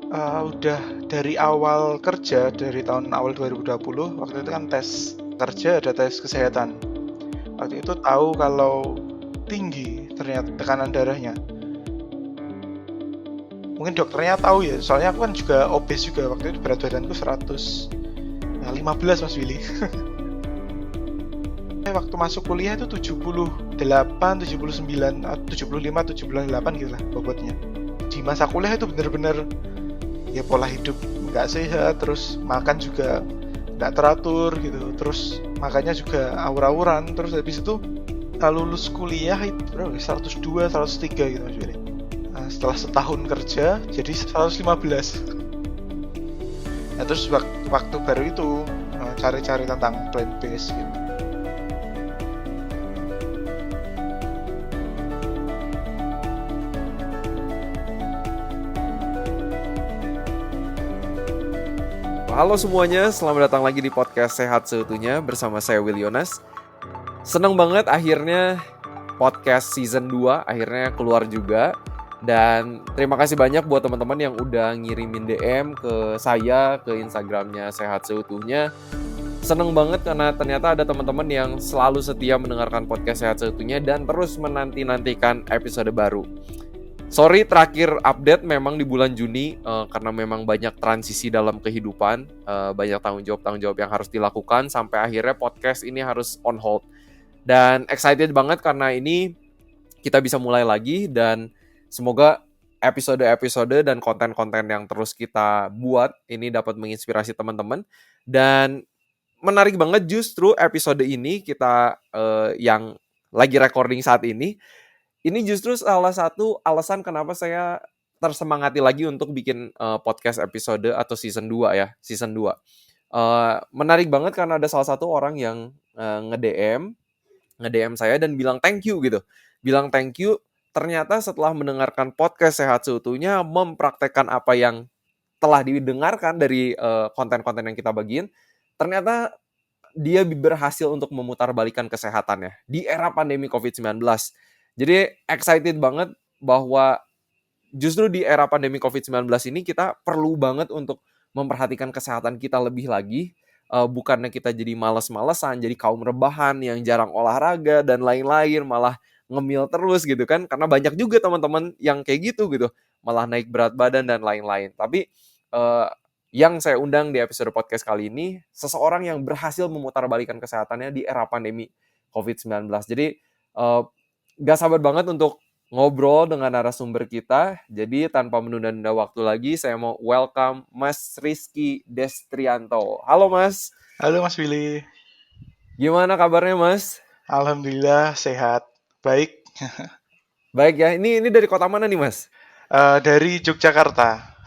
Udah dari awal kerja, dari tahun awal 2020, waktu itu kan tes kerja, ada tes kesehatan. Waktu itu tahu kalau tinggi ternyata tekanan darahnya. Mungkin dokternya tahu ya, soalnya aku kan juga obes juga. Waktu itu berat badanku 115 Mas Willy. Waktu masuk kuliah itu 78, 79, 75, 78 gitu lah bobotnya. Di masa kuliah itu bener-bener ya pola hidup nggak sehat, terus makan juga nggak teratur gitu, terus makannya juga aur-auran, terus habis itu lulus kuliah itu berapa? 102, 103 gitu Mas Willy. Nah, setelah setahun kerja jadi 115. Nah, terus waktu baru itu cari-cari tentang plant based gitu. Halo semuanya, selamat datang lagi di podcast Sehat Seutuhnya bersama saya Will Yonas. Senang banget akhirnya podcast season 2 akhirnya keluar juga. Dan terima kasih banyak buat teman-teman yang udah ngirimin DM ke saya, ke Instagramnya Sehat Seutuhnya. Seneng banget karena ternyata ada teman-teman yang selalu setia mendengarkan podcast Sehat Seutuhnya dan terus menanti-nantikan episode baru. Sorry terakhir update memang di bulan Juni karena memang banyak transisi dalam kehidupan, banyak tanggung jawab yang harus dilakukan sampai akhirnya podcast ini harus on hold. Dan excited banget karena ini kita bisa mulai lagi dan semoga episode-episode dan konten-konten yang terus kita buat ini dapat menginspirasi teman-teman. Dan menarik banget justru episode ini kita yang lagi recording saat ini justru salah satu alasan kenapa saya tersemangati lagi untuk bikin podcast episode atau season 2 ya, season 2. Menarik banget karena ada salah satu orang yang nge-DM saya dan bilang thank you gitu. Bilang thank you, ternyata setelah mendengarkan podcast Sehat Seutuhnya mempraktekkan apa yang telah didengarkan dari konten-konten yang kita bagiin, ternyata dia berhasil untuk memutarbalikkan kesehatannya di era pandemi COVID-19. Jadi excited banget bahwa justru di era pandemi COVID-19 ini kita perlu banget untuk memperhatikan kesehatan kita lebih lagi. Bukannya kita jadi malas-malesan, jadi kaum rebahan yang jarang olahraga dan lain-lain, malah ngemil terus gitu kan. Karena banyak juga teman-teman yang kayak gitu, malah naik berat badan dan lain-lain. Tapi yang saya undang di episode podcast kali ini, seseorang yang berhasil memutarbalikkan kesehatannya di era pandemi COVID-19. Jadi gak sabar banget untuk ngobrol dengan narasumber kita. Jadi tanpa menunda-nunda waktu lagi, saya mau welcome Mas Rizky Destrianto. Halo Mas. Halo Mas Willy. Gimana kabarnya Mas? Alhamdulillah sehat, baik. Baik ya, ini dari kota mana nih Mas? Dari Yogyakarta.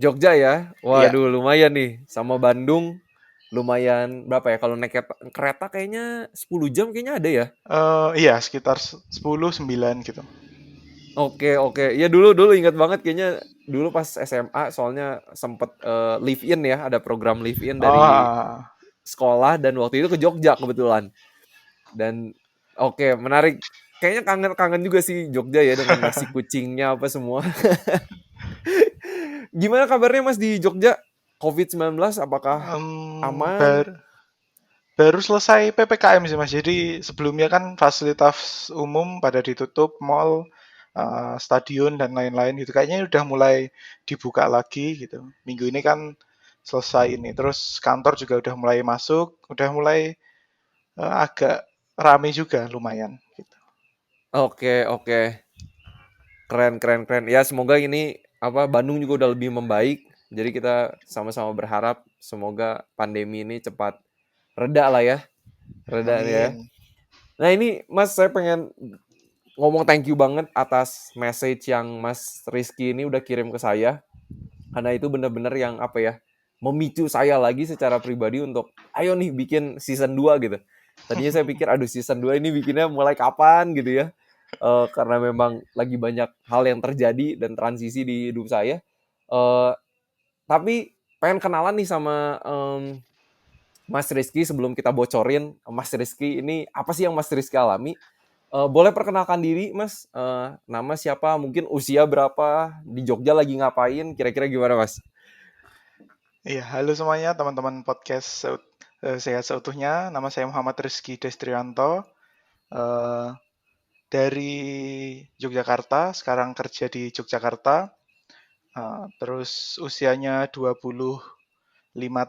Jogja ya? Iya. Waduh lumayan nih, sama Bandung lumayan berapa ya? Kalau naik kereta kayaknya 10 jam kayaknya ada ya? Iya, sekitar 10, 9 gitu. Oke. Ya dulu ingat banget kayaknya dulu pas SMA soalnya sempet live in ya, ada program live in dari Oh, sekolah dan waktu itu ke Jogja kebetulan. Dan oke, menarik. Kayaknya kangen juga sih Jogja ya dengan nasi kucingnya apa semua. Gimana kabarnya Mas di Jogja? COVID-19 apakah aman? baru selesai PPKM sih Mas. Jadi sebelumnya kan fasilitas umum pada ditutup, mall, stadion dan lain-lain gitu. Kayaknya udah mulai dibuka lagi gitu. Minggu ini kan selesai ini. Terus kantor juga udah mulai masuk, udah mulai agak rame juga lumayan gitu. Oke. Keren. Ya semoga ini Bandung juga udah lebih membaik. Jadi kita sama-sama berharap semoga pandemi ini cepat reda lah ya. Reda ya. Amin. Nah ini Mas saya pengen ngomong thank you banget atas message yang Mas Rizky ini udah kirim ke saya. Karena itu benar-benar yang memicu saya lagi secara pribadi untuk ayo nih bikin season 2 gitu. Tadinya saya pikir aduh season 2 ini bikinnya mulai kapan gitu ya. Karena memang lagi banyak hal yang terjadi dan transisi di hidup saya. Tapi pengen kenalan nih sama Mas Rizky sebelum kita bocorin Mas Rizky ini apa sih yang Mas Rizky alami. Boleh perkenalkan diri, Mas? Nama siapa? Mungkin usia berapa? Di Jogja lagi ngapain? Kira-kira gimana, Mas? Iya, halo semuanya teman-teman podcast Sehat Seutuhnya. Nama saya Muhammad Rizky Destrianto eh, dari Yogyakarta. Sekarang kerja di Yogyakarta. Terus usianya 25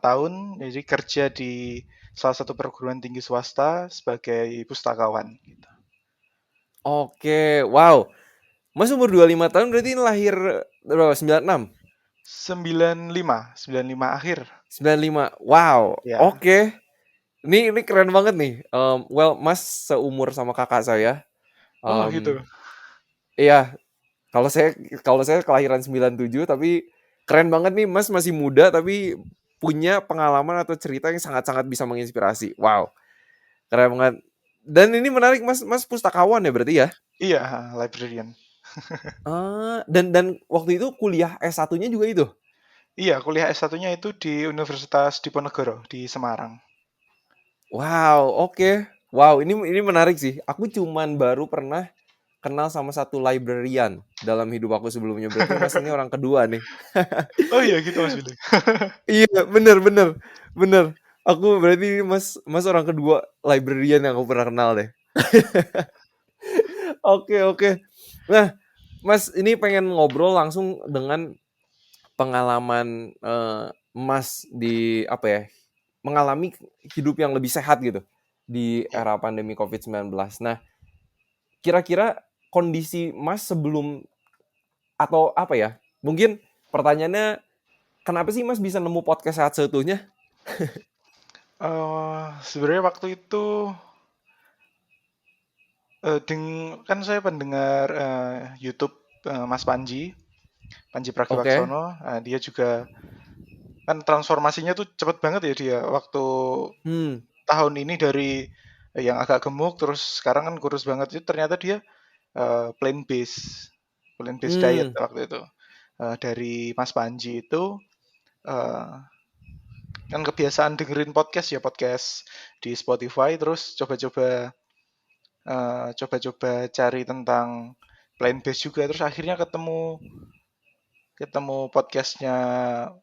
tahun, jadi kerja di salah satu perguruan tinggi swasta sebagai pustakawan. Gitu. Oke, wow. Mas umur 25 tahun berarti lahir berapa? 96? 95 akhir. 95. Wow. Ya. Oke. Ini keren banget nih. Well, Mas seumur sama kakak saya. Oh Em, gitu. iya, kalau saya kalau saya kelahiran 97 tapi keren banget nih Mas masih muda tapi punya pengalaman atau cerita yang sangat-sangat bisa menginspirasi. Wow, keren banget. Dan ini menarik Mas, Mas pustakawan ya berarti ya? Iya, librarian. Dan waktu itu kuliah S1-nya juga itu. Iya, kuliah S1-nya itu di Universitas Diponegoro di Semarang. Wow, oke. Wow, ini menarik sih. Aku cuman baru pernah kenal sama satu librarian dalam hidup aku sebelumnya. Berarti Mas ini orang kedua nih. Oh iya gitu Mas Billy. Iya, bener, bener, bener. Aku berarti Mas Mas orang kedua librarian yang aku pernah kenal deh. Oke, oke. Nah, Mas ini pengen ngobrol langsung dengan pengalaman Mas di apa ya? Mengalami hidup yang lebih sehat gitu di Iya. era pandemi COVID-19. Nah, kira-kira kondisi Mas sebelum atau apa ya? Mungkin pertanyaannya kenapa sih Mas bisa nemu podcast Sehat Seutuhnya? Sebenarnya waktu itu kan saya pendengar YouTube Mas Panji, Panji Oke. Pragiwaksono. Dia juga kan transformasinya tuh cepet banget ya dia. Waktu Hmm. tahun ini dari yang agak gemuk terus sekarang kan kurus banget itu ternyata dia plant based diet Hmm. waktu itu. Dari Mas Panji itu eh, kan kebiasaan dengerin podcast ya podcast di Spotify terus coba-coba cari tentang plant based juga terus akhirnya ketemu ketemu podcastnya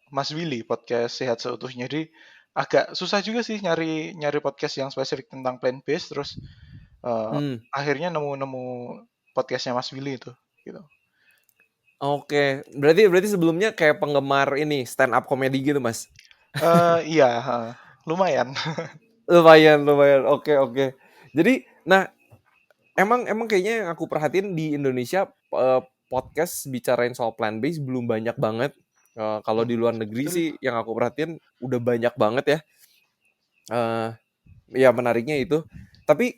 Mas Willy podcast Sehat Seutuhnya jadi agak susah juga sih nyari nyari podcast yang spesifik tentang plant based terus Hmm. akhirnya nemu-nemu podcastnya Mas Willy itu gitu. Oke. Berarti berarti sebelumnya kayak penggemar ini stand up comedy gitu, Mas? Iya, lumayan. Lumayan, lumayan. Oke, oke. Jadi, nah, emang emang kayaknya yang aku perhatiin di Indonesia podcast bicarain soal plant based belum banyak banget. Kalau di luar negeri Betul. sih yang aku perhatiin udah banyak banget ya. Eh, Ya menariknya itu. Tapi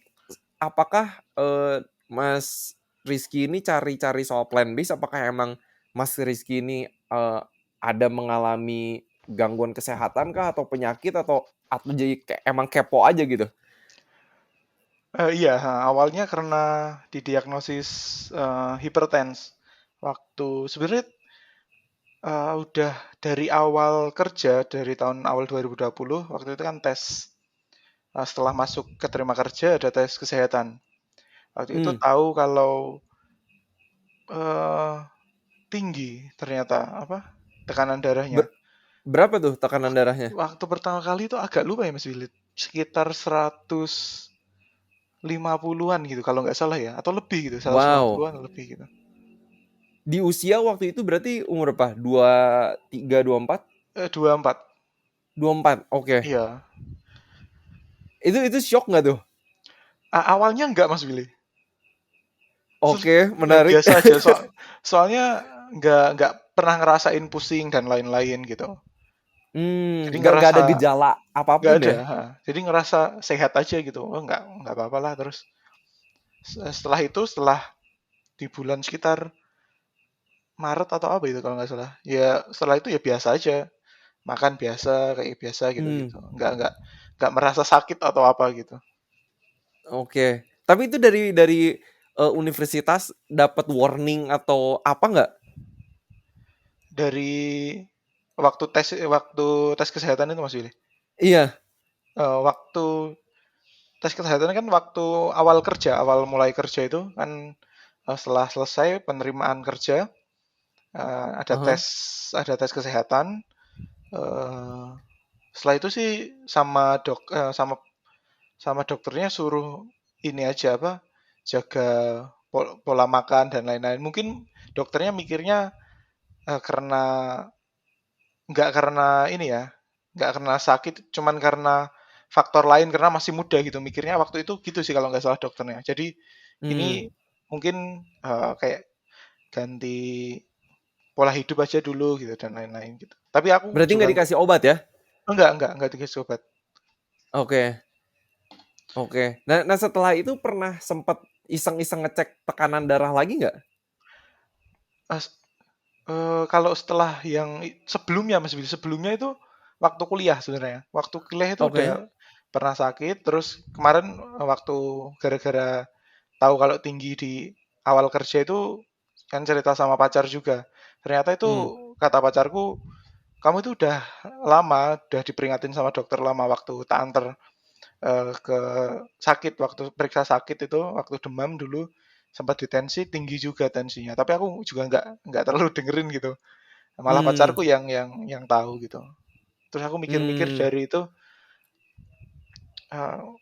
apakah Mas Rizky ini cari-cari soal plant based? Apakah emang Mas Rizky ini ada mengalami gangguan kesehatan kah atau penyakit atau jadi kayak emang kepo aja gitu? Iya, awalnya karena didiagnosis hipertens. Sebenarnya udah dari awal kerja dari tahun awal 2020 waktu itu kan tes setelah masuk keterima kerja ada tes kesehatan. Waktu itu Hmm. tahu kalau eh, tinggi ternyata apa tekanan darahnya. Ber- Berapa tuh tekanan darahnya? Waktu pertama kali itu agak lupa ya Mas Willy, sekitar 150-an gitu kalau nggak salah ya, atau lebih gitu, Wow. 150-an lebih gitu. Di usia waktu itu berarti umur berapa? 23, 24? 24, 24. Oke. iya. Itu shock nggak tuh? Awalnya nggak Mas Willy, Oke, menarik. biasa aja, soalnya nggak pernah ngerasain pusing dan lain-lain gitu. Jadi Nggak ngerasa ada gejala nggak apapun ada, ya? jadi ngerasa sehat aja gitu, oh nggak apa-apa lah. Terus setelah itu, setelah di bulan sekitar Maret atau apa itu kalau nggak salah. Ya setelah itu ya biasa aja, makan biasa kayak biasa Hmm, gitu-gitu. Nggak merasa sakit atau apa gitu. oke. Tapi itu dari universitas dapat warning atau apa nggak? Dari waktu tes kesehatan itu Mas Willy. Iya. Waktu tes kesehatan kan waktu awal kerja, awal mulai kerja itu kan setelah selesai penerimaan kerja ada Aha. tes kesehatan. eh, Setelah itu sih sama sama dokternya suruh ini aja apa jaga pola makan dan lain-lain. Mungkin dokternya mikirnya karena nggak karena ini ya, nggak karena sakit, cuman karena faktor lain karena masih muda gitu. Mikirnya waktu itu gitu sih kalau nggak salah dokternya. Jadi Hmm. ini mungkin kayak ganti pola hidup aja dulu gitu dan lain-lain gitu. Tapi aku Berarti juga nggak dikasih obat ya? enggak dikasih obat. Oke, oke. Nah, setelah itu pernah sempat iseng-iseng ngecek tekanan darah lagi nggak? As- Kalau setelah yang sebelumnya Mas Billy, sebelumnya itu waktu kuliah sebenarnya. Waktu kuliah itu udah Oke. pernah sakit, terus kemarin waktu gara-gara tahu kalau tinggi di awal kerja itu kan cerita sama pacar juga. Ternyata itu Hmm. kata pacarku, kamu itu udah lama, udah diperingatin sama dokter lama waktu tak anter ke sakit, waktu periksa sakit itu, waktu demam dulu sempat ditensi tinggi juga tensinya. Tapi aku juga nggak terlalu dengerin gitu. Malah Hmm. pacarku yang tahu gitu. Terus aku mikir-mikir Hmm. dari itu uh,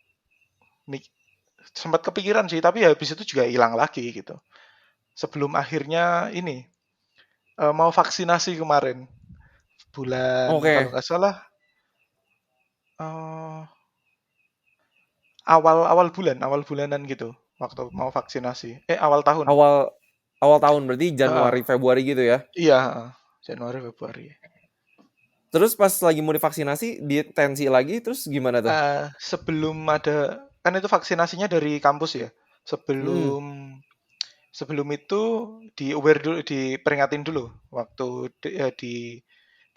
sempat kepikiran sih, tapi habis itu juga hilang lagi gitu. Sebelum akhirnya ini mau vaksinasi kemarin bulan kalau Oke. nggak salah uh, awal bulanan gitu waktu mau vaksinasi. Awal tahun. Awal awal tahun berarti Uh, Januari Februari gitu ya. iya Januari Februari. Terus pas lagi mau divaksinasi, ditensi lagi, terus gimana tuh? Sebelum ada kan itu vaksinasinya dari kampus ya. Hmm. Sebelum sebelum itu di aware dulu, diperingatin dulu waktu di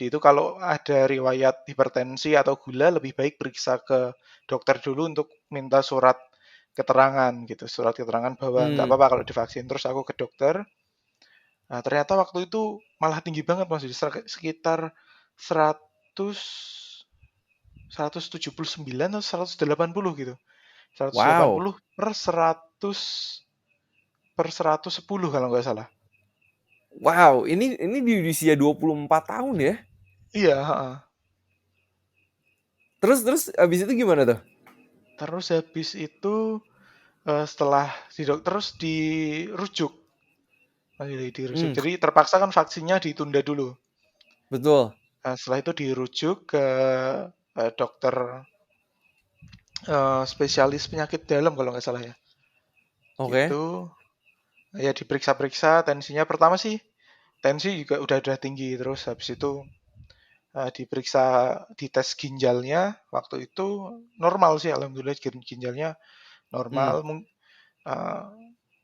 itu kalau ada riwayat hipertensi atau gula lebih baik periksa ke dokter dulu untuk minta surat keterangan gitu, surat keterangan bahwa nggak Hmm. apa-apa kalau divaksin. Terus aku ke dokter, nah ternyata waktu itu malah tinggi banget Mas, sekitar 100 179 atau 180 gitu. Wow. 180 per 100 per 110 kalau nggak salah. Wow, ini di usia 24 tahun ya. Iya, heeh. Terus terus abis itu gimana tuh? Terus habis itu setelah terus dirujuk, dirujuk. Hmm, Jadi terpaksa kan vaksinnya ditunda dulu. betul. Nah, setelah itu dirujuk ke dokter spesialis penyakit dalam kalau nggak salah ya. Oke. Gitu. Ya diperiksa-periksa tensinya pertama sih tensi juga udah tinggi terus habis itu diperiksa di tes ginjalnya waktu itu normal sih alhamdulillah ginjalnya normal. Hmm. Eh,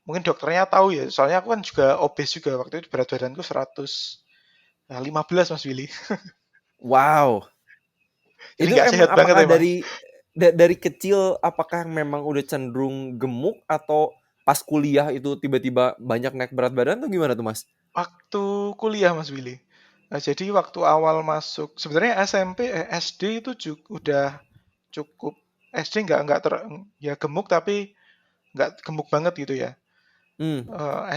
Mungkin dokternya tahu ya soalnya aku kan juga obes juga waktu itu berat badanku 115 Mas Willy. Wow. Jadi Itu nggak emang sehat banget apakah emang. dari kecil apakah memang udah cenderung gemuk atau pas kuliah itu tiba-tiba banyak naik berat badan tuh gimana tuh, Mas? Waktu kuliah Mas Willy. Nah, jadi waktu awal masuk sebenarnya SD itu juga udah cukup. SD nggak ya gemuk tapi nggak gemuk banget gitu ya. Hmm.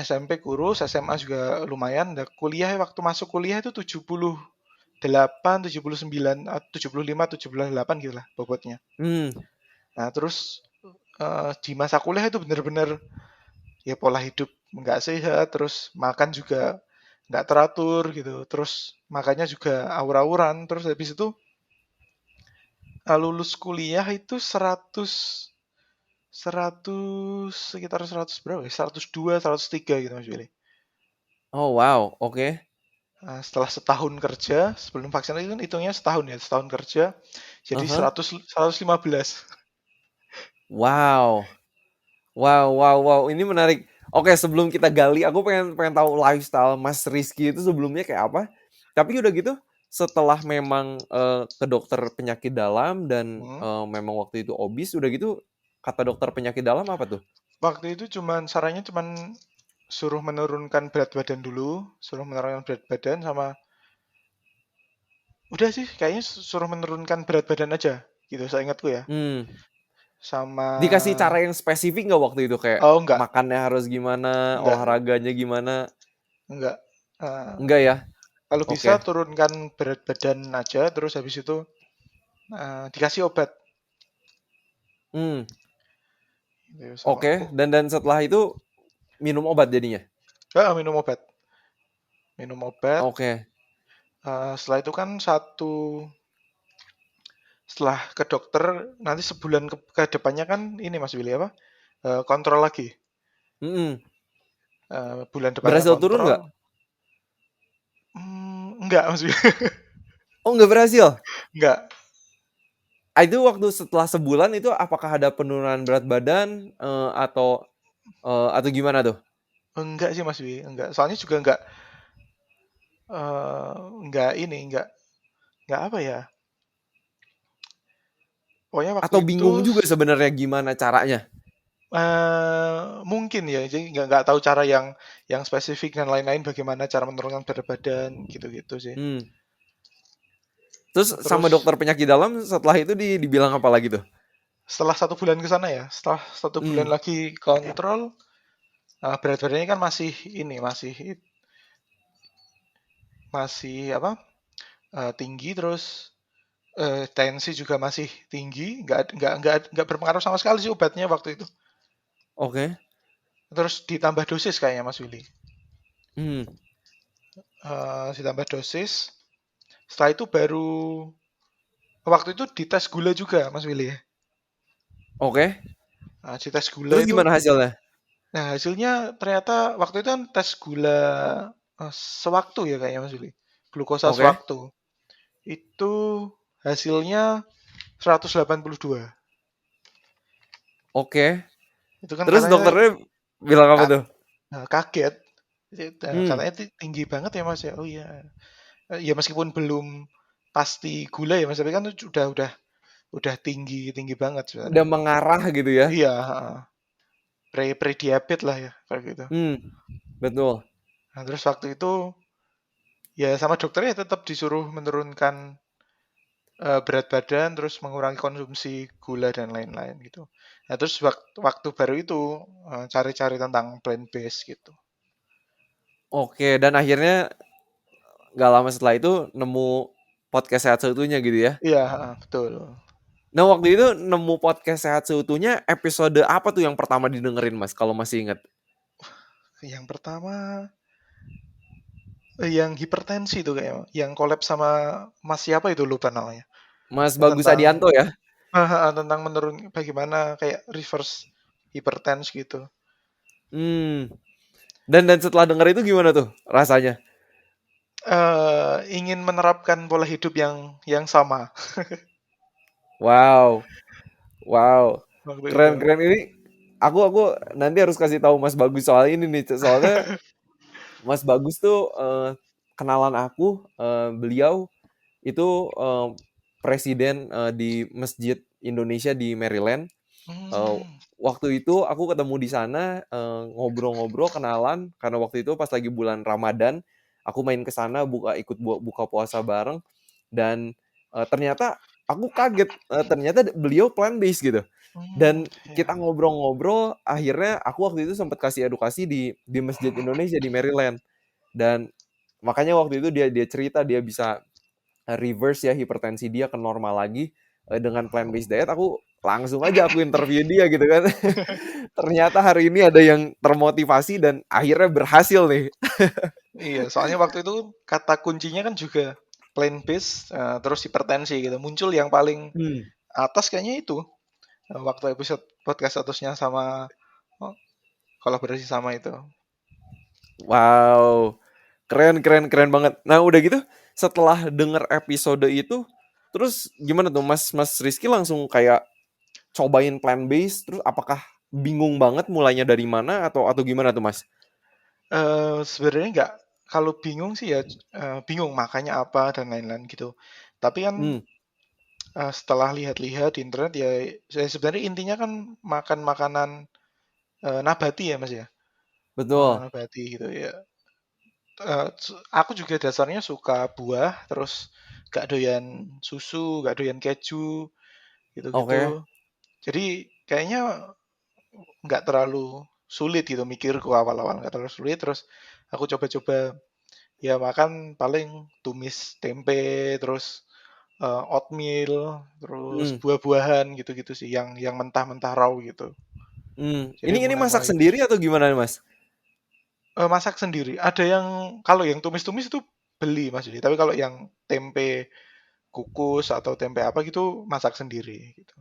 SMP kurus, SMA juga lumayan. Nah, kuliah waktu masuk kuliah itu 78, 79, 75, 78 gitu lah bobotnya. Hmm. Nah, terus di masa kuliah itu bener-bener ya pola hidup nggak sehat, terus makan juga nggak teratur gitu, terus makanya juga aur-auran, terus habis itu lulus kuliah itu 100 sekitar 100 berapa ya? 102, 103 gitu Mas Willy. Oh, wow. Oke. Nah, setelah setahun kerja, sebelum vaksin itu kan hitungnya setahun ya, setahun kerja, jadi Aha. 115. Wow. Wow, wow, wow. Ini menarik. Oke, sebelum kita gali, aku pengen pengen tahu lifestyle Mas Rizky itu sebelumnya kayak apa. Tapi udah gitu, setelah memang ke dokter penyakit dalam dan Hmm. memang waktu itu obes, udah gitu kata dokter penyakit dalam apa tuh? Waktu itu sarannya cuman suruh menurunkan berat badan dulu, suruh menurunkan berat badan sama udah sih kayaknya suruh menurunkan berat badan aja gitu saya ingatku ya. Hmm. sama Dikasih cara yang spesifik nggak waktu itu kayak oh enggak, makannya harus gimana, enggak, olahraganya gimana? enggak. Eh, Enggak ya? kalau bisa Oke. turunkan berat badan aja, terus habis itu dikasih obat. Hmm, Gitu, sama oke. Dan setelah itu minum obat jadinya. minum obat, minum obat. Oke. Setelah itu kan setelah ke dokter nanti sebulan ke depannya kan ini Mas Willy apa? Kontrol lagi. Mm-mm. Bulan depannya Berhasil turun nggak? kontrol. Enggak Mas Willy. Oh, nggak berhasil. Enggak. Itu waktu setelah sebulan itu apakah ada penurunan berat badan atau gimana tuh? Enggak sih Mas Willy, enggak. Soalnya juga enggak ini, enggak apa ya? Pokoknya waktu Atau itu bingung juga sebenarnya gimana caranya? mungkin ya, jadi nggak tahu cara yang spesifik dan lain-lain bagaimana cara menurunkan berat badan gitu-gitu sih. Hmm. Terus sama Terus dokter penyakit dalam setelah itu dibilang apa lagi tuh? setelah 1 bulan ke sana ya, setelah 1 bulan Hmm. lagi kontrol, berat badannya kan masih ini, masih apa? Tinggi terus tensi juga masih tinggi, nggak berpengaruh sama sekali sih obatnya waktu itu. Oke. Terus ditambah dosis kayaknya Mas Willy. Hmm. Ditambah dosis. Setelah itu baru waktu itu dites gula juga Mas Willy ya. Oke. Dites gula Terus itu, gimana hasilnya? nah hasilnya ternyata waktu itu kan tes gula sewaktu ya kayaknya Mas Willy. Glukosa Oke. sewaktu. Itu hasilnya 182. Oke. Itu kan Terus katanya dokternya bilang apa tuh? kaget. Hmm. Katanya tinggi banget ya Mas ya. Oh iya. Ya meskipun belum pasti gula ya Mas, tapi kan itu udah tinggi tinggi banget Udah sebenarnya. mengarah gitu ya? Iya, pre diabetes lah ya kayak gitu. Hmm. Betul. Nah, terus waktu itu ya sama dokternya tetap disuruh menurunkan berat badan, terus mengurangi konsumsi gula dan lain-lain gitu. Nah, terus waktu baru itu cari-cari tentang plant based gitu. Oke. Dan akhirnya nggak lama setelah itu nemu podcast sehat seutuhnya gitu ya? Iya, betul. Nah waktu itu nemu podcast sehat seutuhnya episode apa tuh yang pertama didengerin Mas kalau masih inget? Yang pertama yang hipertensi tuh kayaknya, yang collab sama Mas siapa itu lupa namanya. Mas Yang Bagus tentang Adianto ya? tentang menurun bagaimana kayak reverse hypertense gitu. Hmm. Dan setelah denger itu gimana tuh rasanya? Ingin menerapkan pola hidup yang sama Wow, wow, waktu itu. keren keren ini. Aku nanti harus kasih tahu Mas Bagus soal ini nih. Soalnya Mas Bagus tuh kenalan aku, beliau itu presiden di Masjid Indonesia di Maryland. Eee, Hmm, waktu itu aku ketemu di sana, ngobrol-ngobrol, kenalan, karena waktu itu pas lagi bulan Ramadan, aku main ke sana ikut buka puasa bareng dan, ternyata aku kaget, ternyata beliau plant based gitu. Dan kita ya. ngobrol-ngobrol, akhirnya aku waktu itu sempet kasih edukasi di Masjid Indonesia di Maryland dan makanya waktu itu dia dia cerita dia bisa reverse ya hipertensi dia ke normal lagi, dengan plant based diet aku langsung aja aku interview dia gitu kan. Ternyata hari ini ada yang termotivasi dan akhirnya berhasil nih. Iya, soalnya waktu itu kata kuncinya kan juga plant based, terus hipertensi gitu. Muncul yang paling Hmm. atas kayaknya itu, waktu episode podcast statusnya sama oh, kolaborasi sama itu. Wow, keren keren keren banget. Nah udah gitu, setelah denger episode itu, terus gimana tuh Mas Mas Rizky langsung kayak cobain plant based, terus apakah bingung banget mulainya dari mana atau gimana tuh Mas? Sebenarnya nggak, kalau bingung sih ya, bingung makannya apa dan lain-lain gitu. Tapi kan Hmm, setelah lihat-lihat di internet ya, saya sebenarnya intinya kan makan makanan nabati ya Mas ya, makanan betul. nabati gitu ya. Aku juga dasarnya suka buah, terus gak doyan susu, gak doyan keju, gitu-gitu. Oke. Jadi kayaknya nggak terlalu sulit gitu mikirku awal-awal nggak terlalu sulit. Terus aku coba-coba ya makan paling tumis tempe, terus oatmeal, terus Hmm. buah-buahan gitu-gitu sih yang mentah-mentah raw gitu. Hmm. Jadi Ini masak mulai-mulai itu. sendiri atau gimana Mas? Masak sendiri. Ada yang kalau yang tumis-tumis itu beli Mas Yudi. Tapi kalau yang tempe kukus atau tempe apa gitu masak sendiri gitu.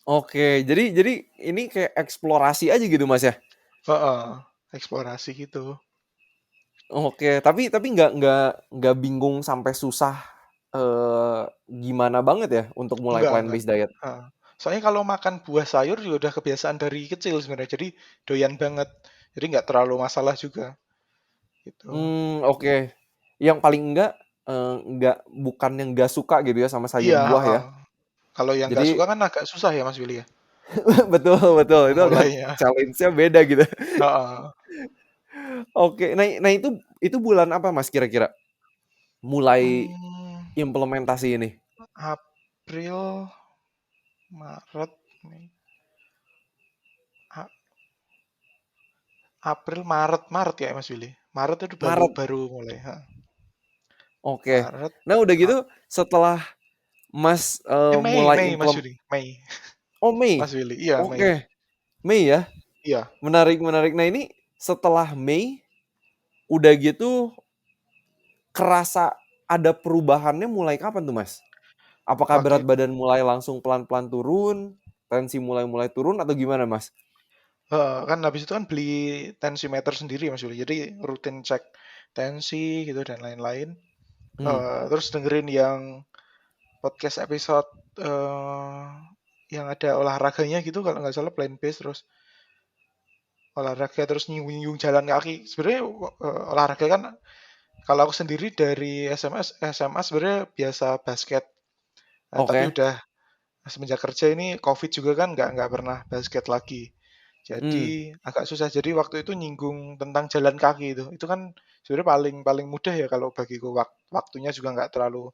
Oke, jadi ini kayak eksplorasi aja gitu Mas ya? Heeh, eksplorasi gitu. Oke, tapi nggak bingung sampai susah gimana banget ya untuk mulai plant Enggak. based diet? Heeh. Soalnya kalau makan buah sayur juga udah kebiasaan dari kecil sebenarnya. Jadi doyan banget. Jadi nggak terlalu masalah juga gitu. Oke. Yang paling enggak bukan yang nggak suka gitu ya sama sayur Iya, buah ya. heeh. Kalau yang nggak Jadi suka kan agak susah ya Mas Willy ya. betul betul itu agak Mulainya. challenge-nya beda gitu. Heeh. Oke, nah itu bulan apa Mas kira-kira mulai Hmm, implementasi ini? April, Maret, Mei. A- April, Maret ya Mas Willy. Maret itu baru Maret. baru mulai. Ha. Oke. Maret, Nah, udah gitu setelah Mas Mei, mulai Mei Mas Willy, Mei. Oh, Mei. Mas Willy, iya Mei. Oke, Mei ya. Iya, Menarik menarik. Nah, ini setelah Mei udah gitu kerasa ada perubahannya mulai kapan tuh, Mas? Apakah waktu berat badan mulai langsung pelan-pelan turun, tensi mulai turun atau gimana, Mas? kan habis itu kan beli tensimeter sendiri Mas Willy. Jadi rutin cek tensi gitu dan lain-lain. Hmm. Terus dengerin yang podcast episode yang ada olahraganya gitu kalau nggak salah plant based terus olahraga terus nyinggung jalan kaki. Sebenarnya olahraga kan kalau aku sendiri dari SMA sebenarnya biasa basket. Tapi Oke. udah semenjak kerja ini COVID juga kan nggak pernah basket lagi. Hmm. Jadi agak susah. Jadi waktu itu nyinggung tentang jalan kaki itu. Itu kan sebenarnya paling paling mudah ya kalau bagiku waktunya juga nggak terlalu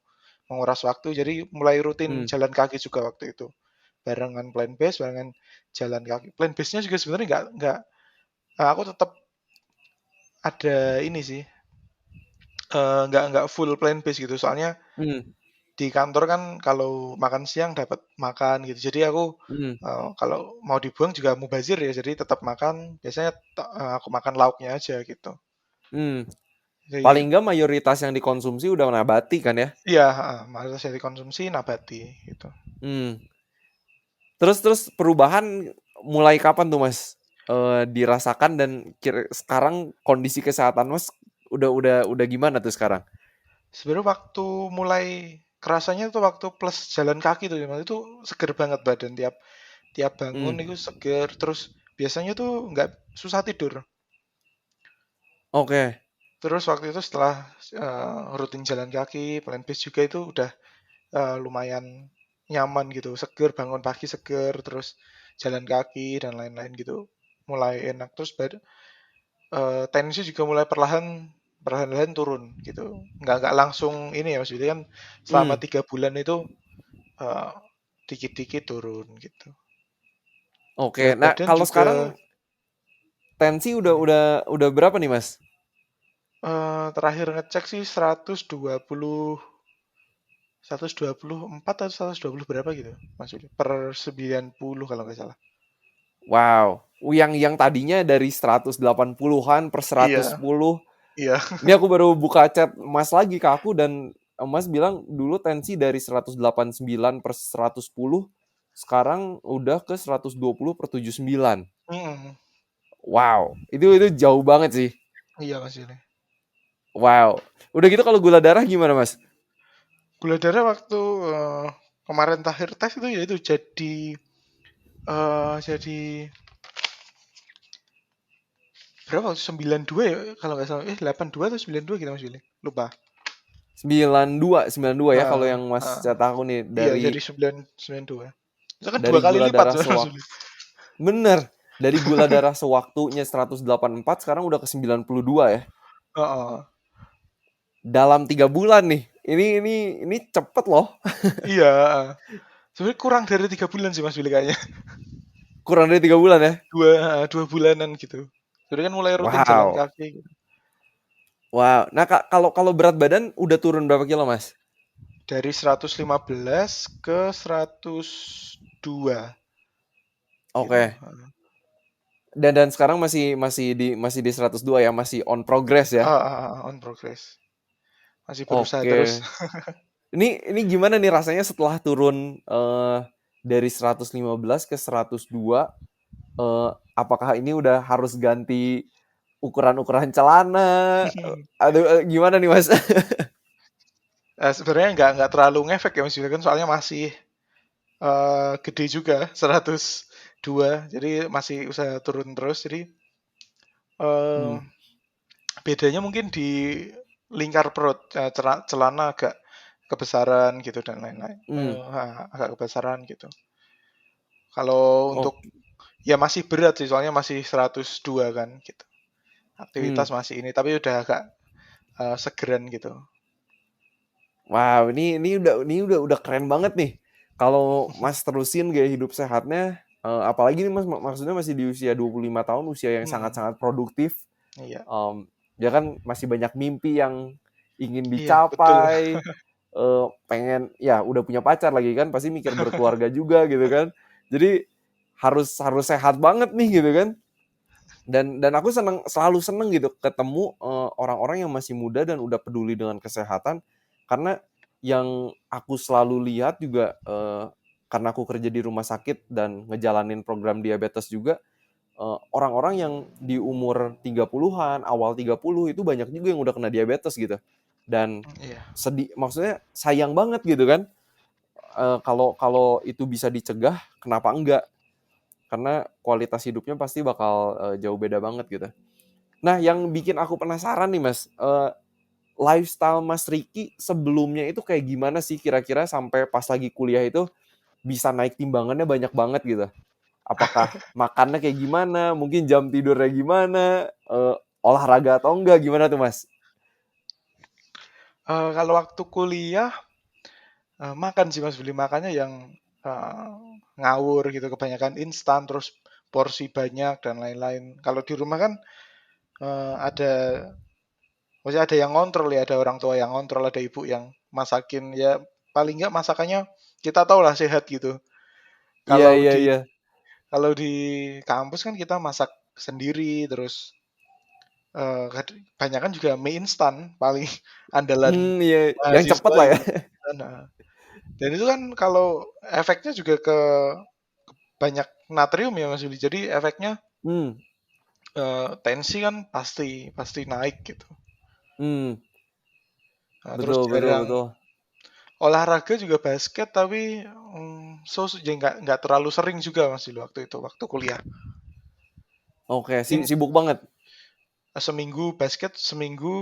menguras waktu. Jadi mulai rutin Hmm. jalan kaki juga waktu itu. Barengan plant based, barengan jalan kaki. Plant based-nya juga sebenarnya nggak aku tetap ada ini sih nggak full plant based gitu soalnya Hmm. di kantor kan kalau makan siang dapat makan gitu jadi aku Hmm. kalau mau dibuang juga mubazir ya jadi tetap makan biasanya aku makan lauknya aja gitu Hmm. jadi Paling enggak mayoritas yang dikonsumsi udah nabati kan ya? iya mayoritas yang dikonsumsi nabati gitu. Hmm. Terus perubahan mulai kapan tuh, Mas? Dirasakan dan sekarang kondisi kesehatan Mas udah gimana tuh sekarang? Sebenarnya waktu mulai kerasanya tuh waktu plus jalan kaki tuh Mas. Itu seger banget badan tiap tiap bangun Hmm. itu seger terus biasanya tuh nggak susah tidur. Oke. Terus waktu itu setelah rutin jalan kaki, plant based juga itu udah lumayan nyaman gitu, seger bangun pagi seger, terus jalan kaki dan lain-lain gitu, mulai enak. Terus tensi juga mulai perlahan-lahan turun gitu. Nggak langsung ini ya maksudnya kan selama Hmm. 3 bulan itu eh, dikit-dikit turun gitu. Oke. Berat Nah, badan kalau juga sekarang tensi udah berapa nih, Mas? terakhir ngecek sih 124 atau 120 berapa gitu maksudnya per 90 kalau nggak salah. Wow. Yang tadinya dari 180-an per Iya, 110. iya. Ini aku baru buka chat Mas lagi ke aku dan Mas bilang dulu tensi dari 189 per 110, sekarang udah ke 120 per 79. Mm, Wow, itu jauh banget sih. iya Mas Yuli. Wow. Udah gitu kalau gula darah gimana, Mas? Gula darah waktu kemarin terakhir tes itu ya itu jadi berapa? 92 ya kalau nggak salah. 82 atau 92 gitu Mas Yuli. Lupa. 92 ya kalau Heeh, yang Mas heeh. cetak aku nih Iya, dari jadi 92. Itu kan dua dari kali gula lipat darah tuh Mas Yuli. bener, dari gula darah sewaktunya 184 sekarang udah ke 92 ya. Heeh. Dalam 3 bulan nih. Ini cepet loh. Iya, heeh. Sebenarnya kurang dari 3 bulan sih Mas Billy kayaknya. Kurang dari 3 bulan ya? Dua bulanan gitu. Jadi kan mulai rutin jalan Wow. kaki gitu. Wow. Nah, Kak, kalau kalau berat badan udah turun berapa kilo, Mas? Dari 115 ke 102 gitu. Oke. Dan sekarang masih di 102 ya, masih on progress ya. On progress. Masih berusaha terus. Oke. Ini gimana nih rasanya setelah turun dari 115 ke 102? Apakah ini udah harus ganti ukuran-ukuran celana? Aduh, gimana nih, Mas? Sebenarnya nggak terlalu ngefek ya Mas Yuda kan soalnya masih gede juga 102 jadi masih usaha turun terus jadi eh, Hmm. bedanya mungkin di lingkar perut celana agak kebesaran gitu dan lain-lain. Hmm. Agak kebesaran gitu kalau Oh. untuk ya masih berat sih soalnya masih 102 kan gitu Hmm. aktivitas masih ini tapi udah agak segeran gitu. Wow, ini udah keren banget nih. Kalau Mas terusin gaya hidup sehatnya, apalagi nih Mas maksudnya masih di usia 25 tahun, usia yang Hmm, sangat-sangat produktif. iya Ya kan masih banyak mimpi yang ingin iya betul. dicapai, pengen ya udah punya pacar lagi kan, pasti mikir berkeluarga juga gitu kan. Jadi harus harus sehat banget nih gitu kan. Dan aku selalu seneng gitu ketemu orang-orang yang masih muda dan udah peduli dengan kesehatan, karena yang aku selalu lihat juga karena aku kerja di rumah sakit dan ngejalanin program diabetes juga, orang-orang yang di umur 30-an, awal 30 itu banyak juga yang udah kena diabetes gitu. Dan Iya. sedih, maksudnya sayang banget gitu kan. Kalau kalau itu bisa dicegah, kenapa enggak? Karena kualitas hidupnya pasti bakal jauh beda banget gitu. Nah, yang bikin aku penasaran nih Mas, lifestyle Mas Ricky sebelumnya itu kayak gimana sih kira-kira sampai pas lagi kuliah itu bisa naik timbangannya banyak banget gitu? Apakah makannya kayak gimana? Mungkin jam tidurnya gimana? Olahraga atau enggak? Gimana tuh Mas? Kalau waktu kuliah makan sih Mas beli makannya yang eh, ngawur gitu kebanyakan instan terus porsi banyak dan lain-lain. Kalau di rumah kan ada maksudnya ada yang ngontrol ya, ada orang tua yang ngontrol, ada ibu yang masakin ya paling nggak masakannya kita tahu lah sehat gitu. Iya, Kalau iya, di iya. kalau di kampus kan kita masak sendiri terus kebanyakan juga mie instan paling andalan Iya, yang cepet mahasiswa lah ya. itu. Nah, dan itu kan kalau efeknya juga ke banyak natrium ya Mas Yuli. Jadi efeknya Hmm, tensi kan pasti pasti naik gitu. hmm, Nah, terus betul, betul, jarang betul. olahraga juga basket tapi ya nggak terlalu sering juga Mas Yuli waktu itu waktu kuliah. Oke, Mungkin sibuk banget. seminggu basket seminggu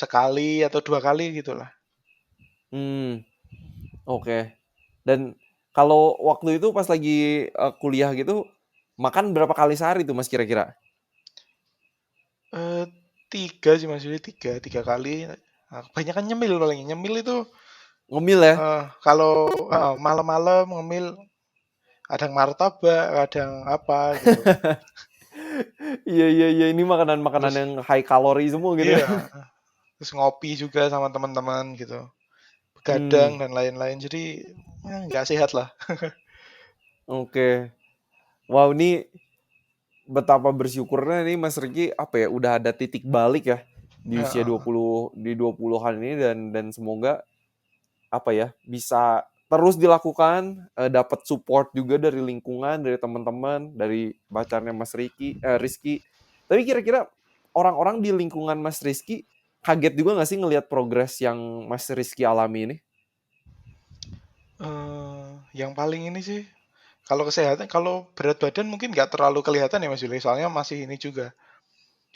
sekali atau 2 kali gitulah. Hmm, oke. Dan kalau waktu itu pas lagi kuliah gitu, makan berapa kali sehari tuh Mas kira-kira? Eh, tiga sih Mas Yuli tiga kali. Nah, kebanyakan nyemil paling nyemil itu Ngemil ya? kalau malam-malam ngemil kadang martabak kadang apa gitu. Iya, iya, iya, ini makanan-makanan Terus yang high kalori semua gitu ya. iya, terus ngopi juga sama teman-teman gitu. Begadang Hmm, dan lain-lain. Jadi nggak sehat lah. oke. Wow, ini betapa bersyukurnya nih Mas Riki apa ya udah ada titik balik ya di usia Heeh. 20-an ini dan semoga apa ya bisa terus dilakukan, dapat support juga dari lingkungan, dari teman-teman, dari pacarnya Mas Rizky. Tapi kira-kira orang-orang di lingkungan Mas Rizky kaget juga nggak sih ngelihat progres yang Mas Rizky alami ini? Yang paling ini sih kalau kesehatan, kalau berat badan mungkin nggak terlalu kelihatan ya Mas Yuli, soalnya masih ini juga.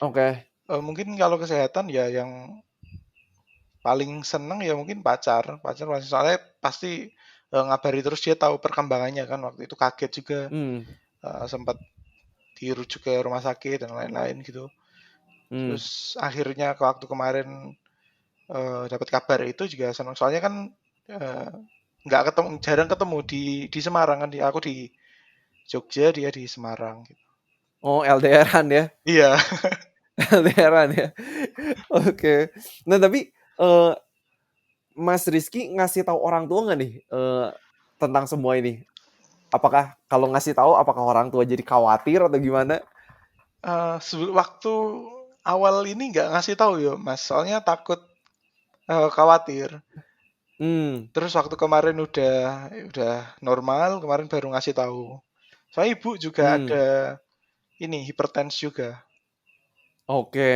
Oke. Mungkin kalau kesehatan ya yang paling seneng ya mungkin pacar masih soalnya pasti ngabari terus dia tahu perkembangannya kan waktu itu kaget juga Hmm. sempat dirujuk ke rumah sakit dan lain-lain gitu. Hmm. Terus akhirnya ke waktu kemarin dapat kabar itu juga senang soalnya kan eh, nggak ketemu, jarang ketemu di Semarang kan, aku di Jogja, dia di Semarang gitu. Oh, LDRan ya. Iya. LDRan ya. Oke. Nah, tapi Mas Rizky ngasih tahu orang tua nggak nih tentang semua ini? Apakah kalau ngasih tahu, apakah orang tua jadi khawatir atau gimana? Waktu awal ini nggak ngasih tahu ya Mas, soalnya takut khawatir. Hmm, Terus waktu kemarin udah normal, kemarin baru ngasih tahu. Soalnya ibu juga hmm, ada ini hipertensi juga. oke.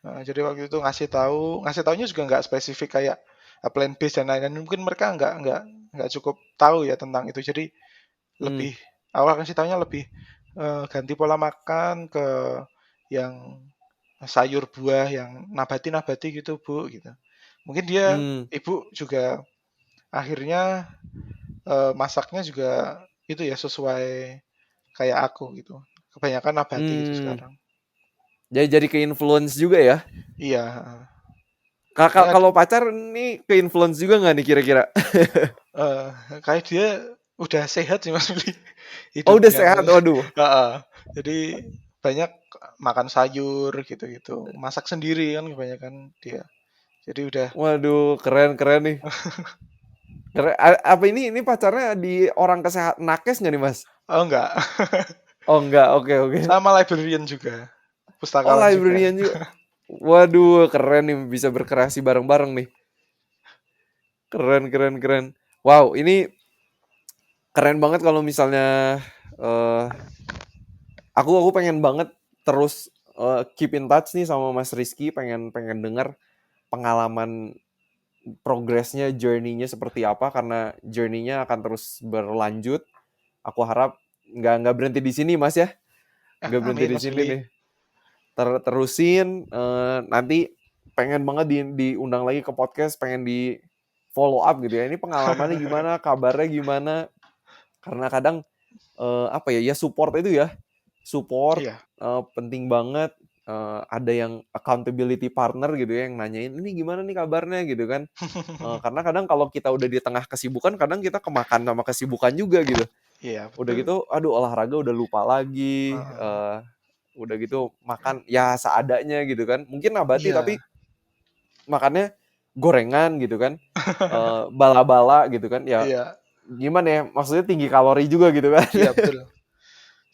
Jadi waktu itu ngasih taunya juga nggak spesifik kayak plan base dan lain-lain. Mungkin mereka nggak cukup tahu ya tentang itu. Jadi Hmm, lebih awal ngasih taunya lebih ganti pola makan ke yang sayur buah yang nabati-nabati gitu Bu gitu. Mungkin dia hmm, ibu juga akhirnya masaknya juga itu ya sesuai kayak aku gitu. Kebanyakan nabati gitu hmm. sekarang. Jadi ke-influence juga ya? Iya. Kakak Ya, kalau pacar nih ke-influence juga nggak nih kira-kira? eh, kayak dia udah sehat sih Mas Willy Oh, udah hidupnya. sehat, waduh. Heeh. Jadi banyak makan sayur gitu-gitu. Masak sendiri kan kebanyakan dia. Jadi udah Waduh, keren-keren nih. Apa ini pacarnya di orang kesehatan nakes nggak nih, Mas? oh enggak. Oh, enggak. Oke, oke. Sama librarian juga. Oh, Pustakawan juga. librarian juga. Waduh, keren nih bisa berkreasi bareng-bareng nih. Keren, keren, keren. Wow, ini keren banget kalau misalnya eh aku pengen banget terus keep in touch nih sama Mas Rizky, pengen pengen dengar pengalaman progresnya, journey-nya seperti apa karena journey-nya akan terus berlanjut. Aku harap nggak berhenti di sini, Mas ya. Nggak berhenti Amin di Mas sini Willy. nih. Terusin nanti pengen banget diundang lagi ke podcast, pengen di follow up gitu ya. Ini pengalamannya gimana, kabarnya gimana? Karena kadang apa ya? Ya support itu ya. Support Iya. penting banget. Ada yang accountability partner gitu ya yang nanyain ini gimana nih kabarnya gitu kan. Karena kadang kalau kita udah di tengah kesibukan, kadang kita kemakan sama kesibukan juga gitu. Iya, Udah betul. gitu, aduh olahraga udah lupa lagi. Heeh. Udah gitu makan ya seadanya gitu kan. Mungkin nabati Iya. tapi makannya gorengan gitu kan. Bala-bala gitu kan. Ya Iya. gimana ya? Maksudnya tinggi kalori juga gitu kan. Iya, betul.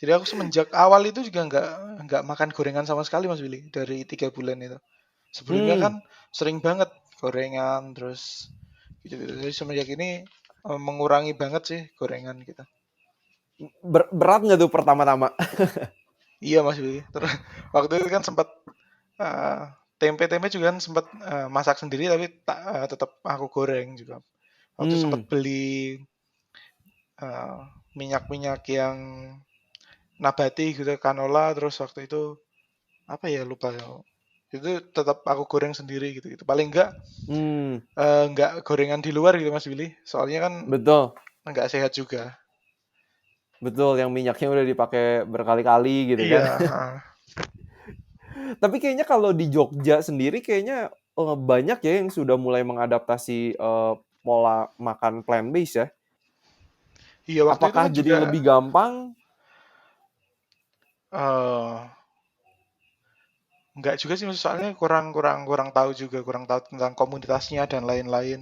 Jadi aku semenjak awal itu juga nggak makan gorengan sama sekali Mas Willy dari 3 bulan itu. Sebelumnya Hmm, kan sering banget gorengan terus gitu-gitu. Jadi semenjak ini mengurangi banget sih gorengan gitu. berat nggak tuh pertama-tama? Iya Mas Willy. Terus waktu itu kan sempat eh, tempe-tempe juga kan sempat masak sendiri tapi tetap aku goreng juga. Waktu itu sempat Hmm, beli eh, minyak-minyak yang nabati gitu canola terus waktu itu apa ya lupa ya. Itu tetap aku goreng sendiri gitu gitu. Paling hmm, enggak gorengan di luar gitu Mas Willy. Soalnya kan betul. enggak sehat juga. Betul, yang minyaknya udah dipakai berkali-kali gitu Iya, kan. heeh. Tapi kayaknya kalau di Jogja sendiri kayaknya banyak ya yang sudah mulai mengadaptasi pola makan plant based ya. Iya waktu itu Apakah kan jadi juga lebih gampang? eh enggak juga sih Mas. Soalnya kurang kurang kurang tahu juga, kurang tahu tentang komunitasnya dan lain-lain.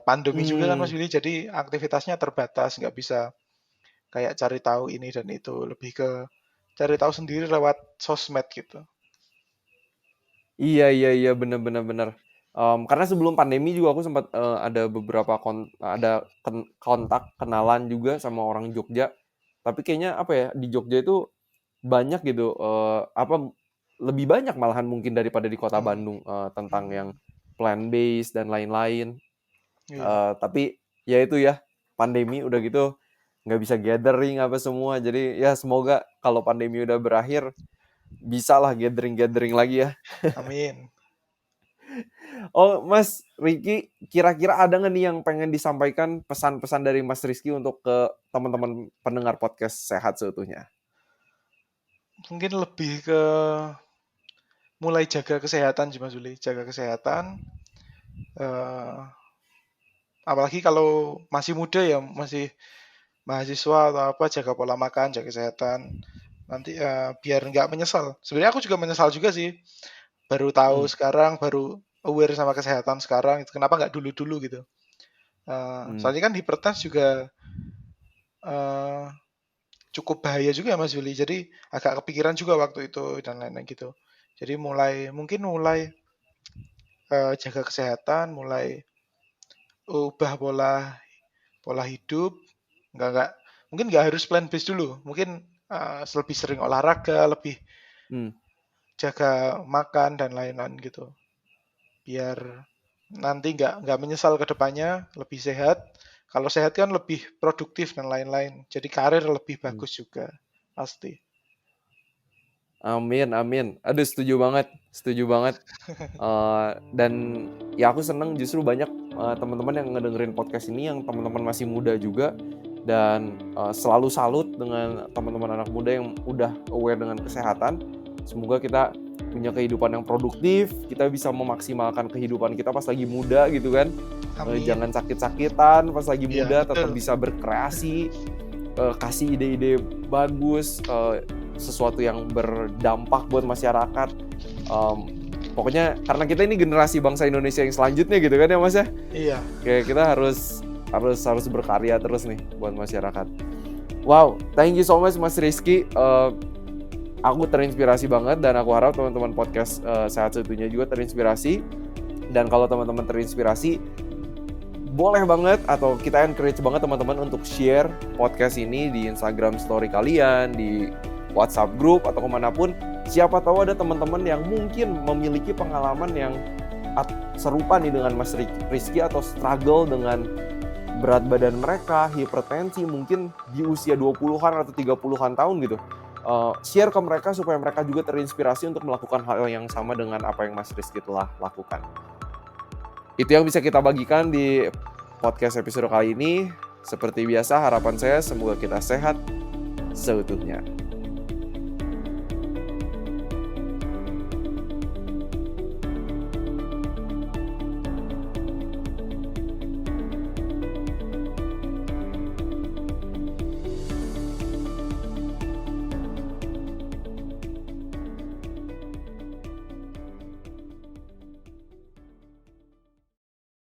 Pandemi juga kan Mas Hmm, Willy, jadi aktivitasnya terbatas, nggak bisa kayak cari tahu ini dan itu, lebih ke cari tahu sendiri lewat sosmed gitu. iya iya iya benar-benar benar. Karena sebelum pandemi juga aku sempat ada beberapa kontak kenalan juga sama orang Jogja. Tapi kayaknya apa ya di Jogja itu banyak gitu apa lebih banyak malahan mungkin daripada di kota Hmm, Bandung tentang yang hmm, plant based dan lain-lain. iya, Tapi ya itu ya pandemi udah gitu nggak bisa gathering apa semua. Jadi ya semoga kalau pandemi udah berakhir bisa lah gathering-gathering lagi ya. amin. Oh Mas Riki, kira-kira ada nggak nih yang pengen disampaikan pesan-pesan dari Mas Rizky untuk ke teman-teman pendengar podcast Sehat Seutuhnya? Mungkin lebih ke mulai jaga kesehatan sih Mas Willy, jaga kesehatan, eh, apalagi kalau masih muda ya, masih mahasiswa atau apa, jaga pola makan, jaga kesehatan. Nanti biar nggak menyesal. Sebenarnya aku juga menyesal juga sih. Baru tahu Hmm. sekarang, baru aware sama kesehatan sekarang. Kenapa nggak dulu-dulu gitu? Hmm. Soalnya kan hipertensi juga eh, cukup bahaya juga ya Mas Willy. Jadi agak kepikiran juga waktu itu dan lain-lain gitu. Jadi mungkin mulai jaga kesehatan, mulai ubah pola pola hidup, nggak mungkin nggak harus plan based dulu, mungkin lebih sering olahraga, lebih Hmm. jaga makan dan lain-lain gitu, biar nanti nggak menyesal ke depannya, lebih sehat. Kalau sehat kan lebih produktif dan lain-lain, jadi karir lebih Hmm. bagus juga pasti. Amin, amin. Aduh, setuju banget, setuju banget. Dan ya aku seneng justru banyak teman-teman yang ngedengerin podcast ini yang teman-teman masih muda juga, dan selalu salut dengan teman-teman anak muda yang udah aware dengan kesehatan. Semoga kita punya kehidupan yang produktif, kita bisa memaksimalkan kehidupan kita pas lagi muda gitu kan. Jangan Amin. sakit-sakitan pas lagi Iya muda, tetap betul. bisa berkreasi, kasih ide-ide bagus, sesuatu yang berdampak buat masyarakat. Pokoknya karena kita ini generasi bangsa Indonesia yang selanjutnya gitu kan ya Mas ya. Iya. Kayak kita harus berkarya terus nih buat masyarakat. Wow, thank you so much Mas Rizky. Aku terinspirasi banget dan aku harap teman-teman podcast Sehat Seutuhnya juga terinspirasi. Dan kalau teman-teman terinspirasi, boleh banget atau kita encourage banget teman-teman untuk share podcast ini di Instagram story kalian, di WhatsApp group atau kemanapun. Siapa tahu ada teman-teman yang mungkin memiliki pengalaman yang serupa nih dengan Mas Rizky atau struggle dengan berat badan mereka, hipertensi mungkin di usia 20-an atau 30-an tahun gitu. Share ke mereka supaya mereka juga terinspirasi untuk melakukan hal yang sama dengan apa yang Mas Rizky telah lakukan. Itu yang bisa kita bagikan di podcast episode kali ini. Seperti biasa, harapan saya semoga kita sehat seutuhnya.